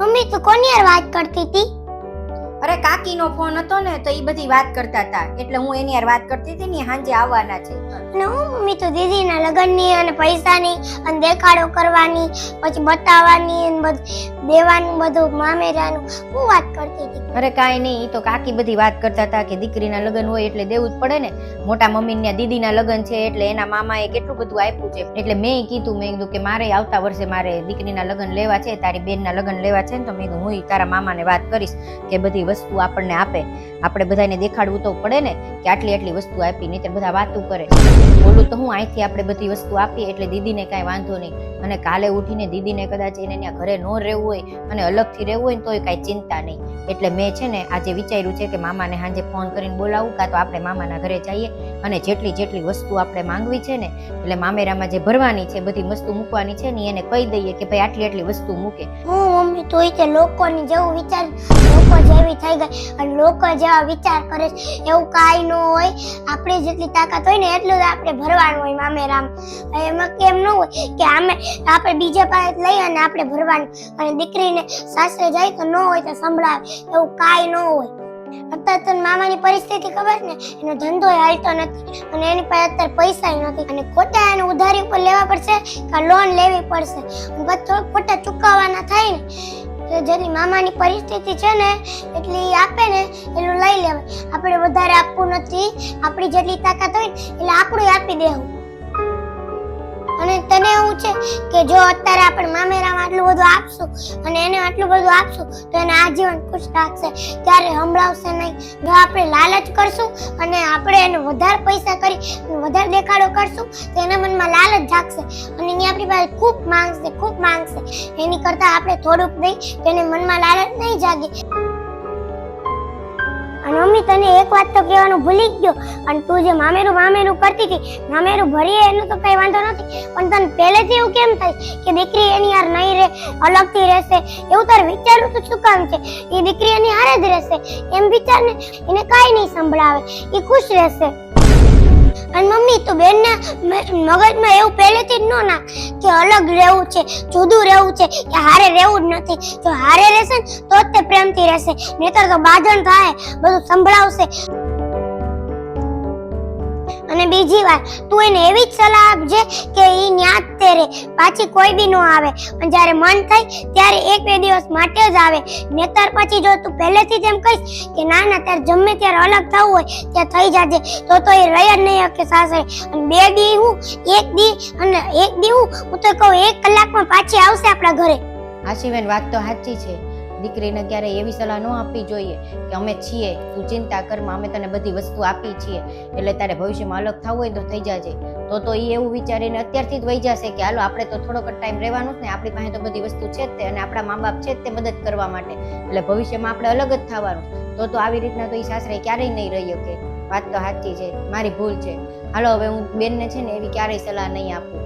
Mummy તું કોની યાર વાત કરતી હતી? અરે કાકીનો ફોન હતો ને તો ઈ બધી વાત કરતા હતા એટલે હું એની યાર વાત કરતી હતી ને હાંજે આવવાના છે. અને હું મમ્મી તો દીદીના લગ્નની અને પૈસાની અને દેખાડો કરવાની પછી બતાવવાની અને બધું દેવાનું બધું મામેરાનું હું વાત કરતી હતી. અરે કાંઈ નહીં, ઈ તો કાકી બધી વાત કરતા હતા કે દીકરીના લગ્ન હોય એટલે દેવું જ પડે ને. મોટા મમ્મીના દીદીના લગ્ન છે એટલે એના મામાએ કેટલું બધું આપ્યું છે એટલે મેં કીધું કે મારે આવતા વર્ષે મારે દીકરીના લગ્ન લેવા છે, તારી બેનના લગ્ન લેવા છે ને તો મેં કીધું હું તારા મામાને વાત કરીશ કે બધી વસ્તુ આપણને આપે. આપણે બધાને દેખાડવું તો પડે ને કે આટલી આટલી વસ્તુ આપી, નહીં બધા વાતું કરે. બોલું તો હું અહીંથી આપણે બધી વસ્તુ આપીએ એટલે દીદીને કાંઈ વાંધો નહીં. અને કાલે ઉઠીને દીદીને કદાચ એને ત્યાં ઘરે ન રહેવું હોય અને અલગથી રહેવું હોય ને તોય કાંઈ ચિંતા નહીં. એટલે મેં છે ને આજે વિચાર્યું છે કે મામાને સાંજે ફોન કરીને બોલાવું કાં તો આપણે મામાના ઘરે જઈએ અને જેટલી વસ્તુ આપણે માંગવી છે ને એટલે મામેરામાં જે ભરવાની છે બધી વસ્તુ મૂકવાની છે ને એને કહી દઈએ કે ભાઈ આટલી વસ્તુ મૂકે. હું મમ્મી તોય તે લોકોની જેવું વિચાર લોકો જેવી થઈ ગઈ અને લોકો જેવા વિચાર કરે એવું કાંઈ ન હોય. આપણે જેટલી તાકાત હોય ને એટલું જ આપણે ભરવાનું હોય મામેરામ. એમાં કેમ ન હોય કે આપણે બીજા પાસે લઈ અને આપણે ભરવાનું અને દીકરીને સાસરે જાય તો ન હોય તો સંભળાવે એવું કાંઈ ન હોય. અત્યારે તને મામાની પરિસ્થિતિ ખબર ને, એનો ધંધો હાલતો નથી અને એની પાસે અત્યારે પૈસા નથી અને ખોટા એને ઉધારી ઉપર લેવા પડશે કે લોન લેવી પડશે અને પછી ખોટા ચૂકવવાના થાય ને. જેની મામાની પરિસ્થિતિ છે ને એટલી આપે ને એટલું લઈ લેવાય. આપણે વધારે આપવું નથી, આપણી જેટલી તાકાત હોય ને એટલે આપણું આપી દેવું. અને તને એવું છે કે જો અત્યારે આપણે મામેરામાં આટલું બધું આપશું અને એને આટલું બધું આપશું તો એને આજીવન ખુશ રાખશે, ત્યારે સંભળાવશે નહીં. જો આપણે લાલચ કરશું અને આપણે એને વધારે પૈસા કરી વધારે દેખાડો કરશું તો એના મનમાં લાલચ જાગશે અને એની આપણી પાસે ખૂબ માંગશે. એની કરતાં આપણે થોડુંક દઈ તો એને મનમાં લાલચ નહીં જાગે. અને મમ્મી તને એક વાત તો કહેવાનું ભૂલી જ ગયો, અને તું જે મામેરું કરતી હતી, મામેરું ભરીએ એનું તો કઈ વાંધો નથી, પણ તને પહેલેથી એવું કેમ થાય કે દીકરી એની યાર નહીં રહે, અલગથી રહેશે? એવું તારે વિચારવું તો શું કામ છે? એ દીકરી એની હારે જ રહેશે એમ વિચાર ને, એને કાંઈ નહીં સંભળાવે, એ ખુશ રહેશે. અને મમ્મી તું બેનના મગજમાં એવું પહેલેથી જ ન નાખ કે અલગ રહેવું છે, જુદું રહેવું છે, કે હારે રહેવું જ નથી. જો હારે રહેશે ને તો જ તે પ્રેમથી રહેશે, નહીતર તો બાંધણ થાય, બધું સંભળાવશે. અને બીજી વાર તું એને એવી જ સલાહ આપજે કે ઈ ન્યા જ તે રહે, પાછી કોઈ બી ન આવે. અને જ્યારે મન થાય ત્યારે 1-2 દિવસ માટે જ આવે, નહીતર પછી જો તું પહેલેથી જ એમ કહીશ કે ના ત્યારે જમે ત્યારે અલગ થવું હોય ત્યાં થઈ જાજે તો એ રહી જ નહીં શકે સાસરે. અને 2 દી હું 1 દી અને 1 દી હું તો કહું 1 કલાકમાં પાછી આવશે આપણા ઘરે. આશીબેન વાત તો સાચી છે. દીકરીને ક્યારેય એવી સલાહ ન આપવી જોઈએ કે અમે છીએ, તું ચિંતા કરમાં, અમે તને બધી વસ્તુ આપી છીએ એટલે તારે ભવિષ્યમાં અલગ થવું હોય તો થઈ જાજે. તો એ એવું વિચારીને અત્યારથી જ વહી જશે કે હાલો આપણે તો થોડોક ટાઈમ રહેવાનું જ ને, આપણી પાસે તો બધી વસ્તુ છે જ તે અને આપણા મા બાપ છે જ તે મદદ કરવા માટે, એટલે ભવિષ્યમાં આપણે અલગ જ થવાનું. તો આવી રીતના તો એ સાસરે ક્યારેય નહીં રહી શકે. વાત તો સાચી છે, મારી ભૂલ છે. હાલો હવે હું બેનને છે ને એવી ક્યારેય સલાહ નહીં આપું.